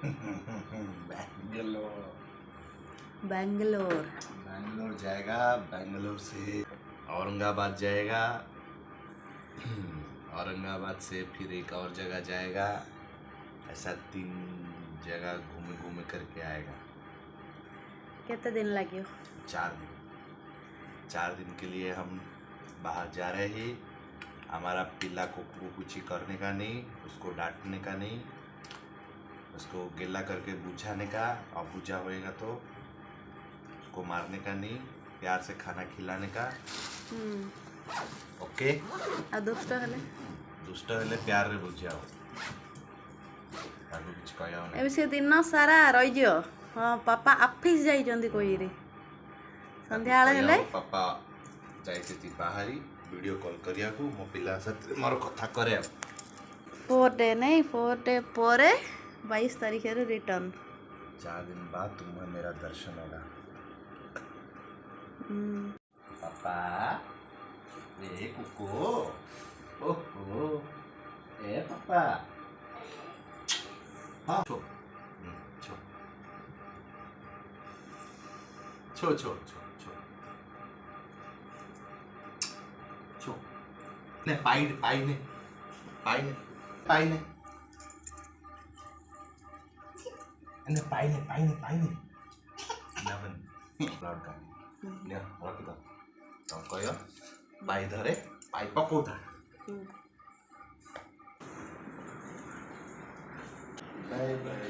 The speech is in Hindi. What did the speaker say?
बैंगलोर बैंगलोर बैंगलोर जाएगा, बैंगलोर से औरंगाबाद जाएगा, औरंगाबाद से फिर एक और जगह जाएगा। ऐसा 3 जगह घूमे घूमे करके आएगा। कितने दिन लगे? 4 दिन। 4 दिन के लिए हम बाहर जा रहे हैं। हमारा पिल्ला को कुछ करने का नहीं, उसको डांटने का नहीं, उसको गिला करके बुझाने का, और बुझा होएगा तो उसको मारने का नहीं, प्यार से खाना खिलाने का। ओके। आ दुष्ट हेले प्यार रे बुझाओ। ताको कुछ कहया नहीं। एबे से दिन सारा रही जो। हां पापा ऑफिस जाई जंदी कोई रे। संध्या आले हेले पापा जाइते ती बाहरी वीडियो कॉल करिया को मो पिला साथ मोर कथा करे। 4 डे नहीं 4 डे परे 22 तारीख रे रिटर्न। 4 दिन बाद तुम्हें मेरा दर्शन होगा। पापा ए कुको ओहो ए पापा हाँ छो छो छो छो छो छो छो ने पाई पाई ने पाई ने पाई ने ने पाई ने पाई ने पाई ने नवन लाउड का ने रखी दो तो कयो पाई धरे पाई पकोता बाय बाय।